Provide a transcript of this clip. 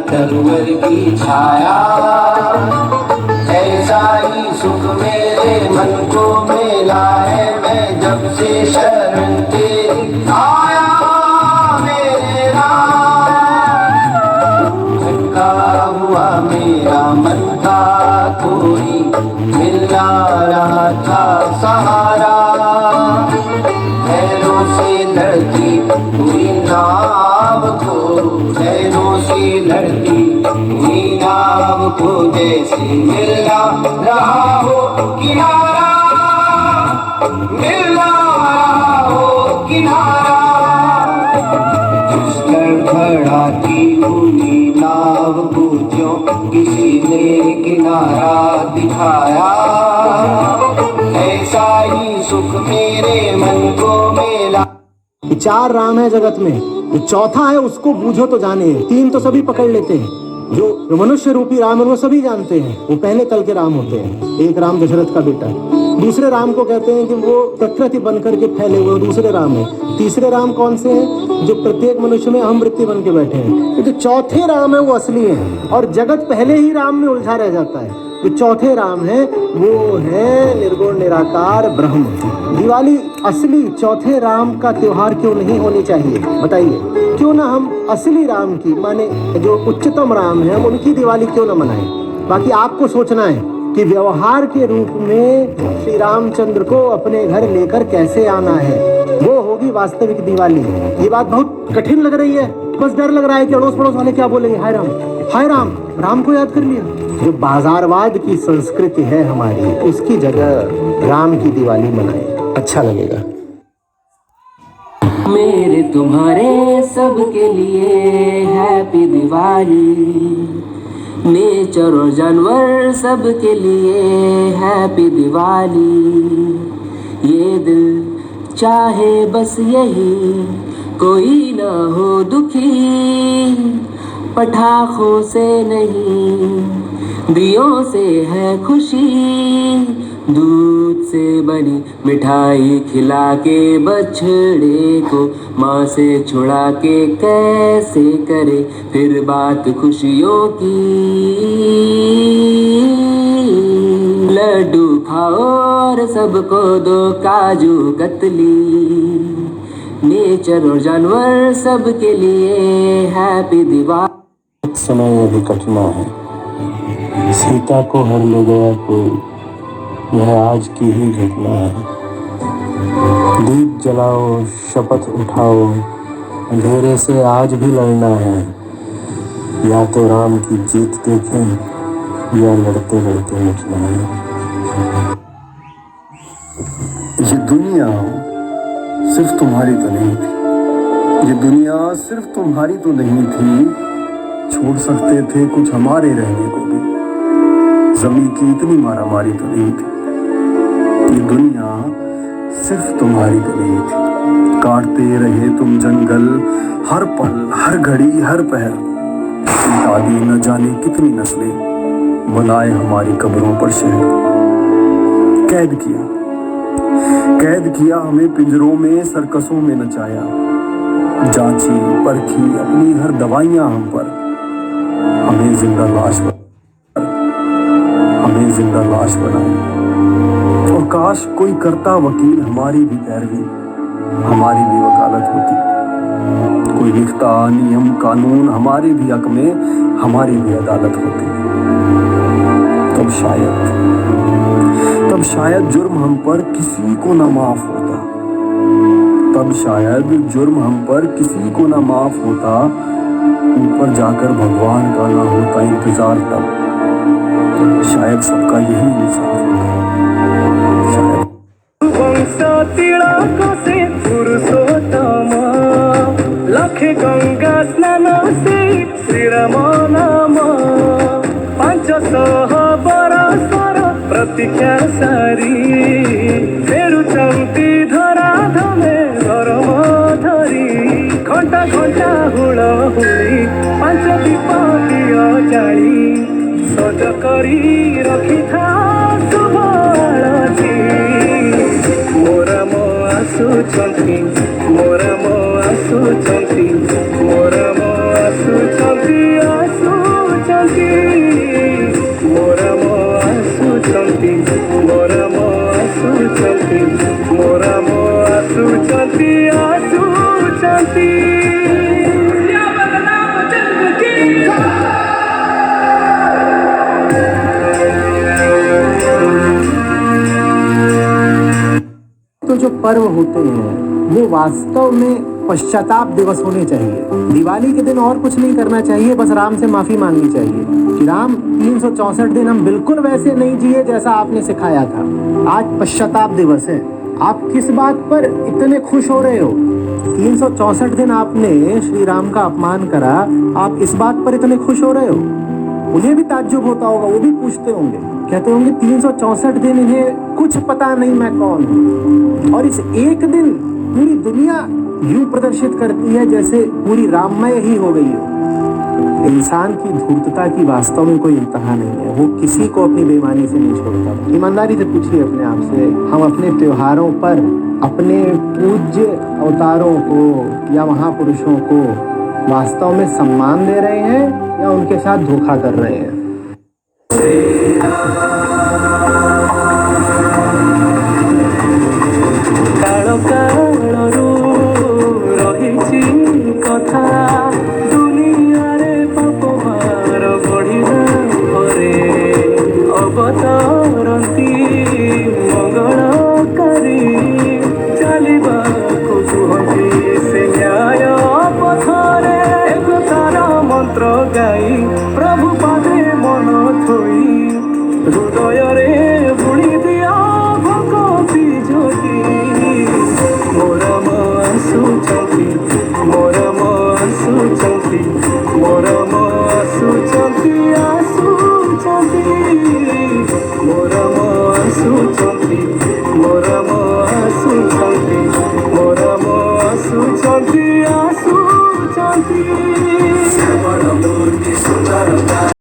तरवर की छाया, ऐसा ही सुख मेरे मन को मिला है, मैं जब से शरण तेरी आया मेरे राम। थका हुआ मेरा मन था, कोई मिल ना रहा था सहारा, पैरों से लड़ती हुई नाव को, पैरों से लड़ती हुई नाव को जैसे मिल ना रहा हो किनारा, मिल ना रहा हो किनारा। लड़खड़ाती हुई नाव को जो किसी ने किनारा दिखाया, ऐसा ही सुख मेरे मन को मिला। चार राम है जगत में, जो चौथा है उसको बूझो तो जाने। तीन तो सभी पकड़ लेते हैं, जो मनुष्य रूपी राम है वो सभी जानते हैं, वो पहले कल के राम होते हैं। एक राम दशरथ का बेटा, दूसरे राम को कहते हैं कि वो प्रकृति बनकर के फैले हुए दूसरे राम है। तीसरे राम कौन से हैं? जो प्रत्येक मनुष्य में अहम वृत्ति बन के बैठे हैं। जो चौथे राम है वो असली है, और जगत पहले ही राम में उलझा रह जाता है। जो चौथे राम है वो है निर्गुण निराकार ब्रह्म। दिवाली असली चौथे राम का त्योहार क्यों नहीं होनी चाहिए बताइए? क्यों ना हम असली राम की, माने जो उच्चतम राम है, हम उनकी दिवाली क्यों ना मनाएं? बाकी आपको सोचना है कि व्यवहार के रूप में श्री रामचंद्र को अपने घर लेकर कैसे आना है, वो होगी वास्तविक दिवाली। ये बात बहुत कठिन लग रही है, बस डर लग रहा है कि अड़ोस पड़ोस वाले क्या बोलेंगे। हाय राम, हाय राम, राम को याद कर लिया। जो बाजारवाद की संस्कृति है हमारी, उसकी जगह राम की दिवाली मनाएं, अच्छा लगेगा। मेरे तुम्हारे सबके लिए हैप्पी दिवाली, नेचर और जानवर सबके लिए हैप्पी दिवाली। ये दिल चाहे बस यही, कोई ना हो दुखी, पटाखों से नहीं दियों से है खुशी, दूध से बनी मिठाई खिला के बछड़े को माँ से छुड़ा के कैसे करे फिर बात खुशियों की। लड्डू खाओ और सबको दो काजू कतली, नेचर और जानवर सबके लिए हैप्पी दिवाली। समय अभी कटना है, सीता को हर ले गया कोई, यह आज की ही घटना है। दीप जलाओ, शपथ उठाओ, अंधेरे से आज भी लड़ना है। या तो राम की जीत देखें, या लड़ते लड़ते मिटना है। ये दुनिया सिर्फ तुम्हारी तो नहीं थी, ये दुनिया सिर्फ तुम्हारी तो नहीं थी, छोड़ सकते थे कुछ हमारे रहने को भी। जमीन की इतनी मारामारी तो नहीं थी, ये दुनिया सिर्फ तुम्हारी तो नहीं थी। काटते रहे तुम जंगल हर पल, हर घड़ी, हर पहर। दादी न जाने कितनी नस्लें बनाए हमारी कब्रों पर शहर। कैद किया हमें पिंजरों में, सर्कसों में नचाया। जांची परखी अपनी हर दवाइयां हम पर, हमें जिंदा लाश बनाए। और काश कोई करता वकील हमारी भी पैरवी, हमारी भी वकालत होती। कोई लिखता नियम कानून हमारे भी हक में, हमारी भी अदालत होती। तब शायद जुर्म हम पर किसी को ना माफ होता। तब शायद जुर्म हम पर किसी को ना माफ होता। ऊपर जाकर भगवान का ना होता इंतजार। तब शायद सबका यही इंसाफ लखे गंगा स्नान से श्रीराम नाम 500 बरसर प्रतीक्षा सारी फेरुचंती धरा धमे धर्म धरी घंटा घंटा हुड़ हुई 5 दीप दियो जाली सज करी रखी था शुभ आळती। मोरा मो आसुचंती, मोरा मो आसुचंती, मोरा मो आसुचंती, आसु ଆସୁଛନ୍ତି ଆସୁଛନ୍ତି तो जो पर्व होते हैं वो वास्तव में पश्चाताप दिवस होने चाहिए। दिवाली के दिन और कुछ नहीं करना चाहिए, बस राम से माफी मांगनी चाहिए कि राम 364 दिन हम बिल्कुल वैसे नहीं जिए जैसा आपने सिखाया था। आज पश्चाताप दिवस है। आप किस बात पर इतने खुश हो रहे हो? 364 दिन आपने श्री राम का अपमान करा, आप इस बात पर इतने खुश हो रहे हो? उन्हें भी ताज्जुब होता होगा, वो भी पूछते होंगे, कहते होंगे 364 दिन इन्हें कुछ पता नहीं मैं कौन हूँ। और इस एक दिन पूरी दुनिया यूं प्रदर्शित करती है जैसे पूरी राममय ही हो गई हो। इंसान की धूर्तता की वास्तव में कोई इंतहा नहीं है, वो किसी को अपनी बेईमानी से नहीं छोड़ता। ईमानदारी से पूछिए अपने आप से, हम अपने त्योहारों पर अपने पूज्य अवतारों को या महापुरुषों को वास्तव में सम्मान दे रहे हैं या उनके साथ धोखा कर रहे हैं? काल कालरू रहिछि कथा दुनिया रे पाप भार बढ़िला परे अवतारती मंगलकारी चलिबाकु कुहति से न्याय पथरे एकतार मंत्र गाई प्रभु पादे मन थोई हृदय रे बुणी दिया भक्ति ज्योति मोरम आसुचंती मोरम आसुचंती मोरम आसुचंती आसुचंती मोरम आसुचंती मोरम आसुचंती मोरम आसुचंती आसुचंती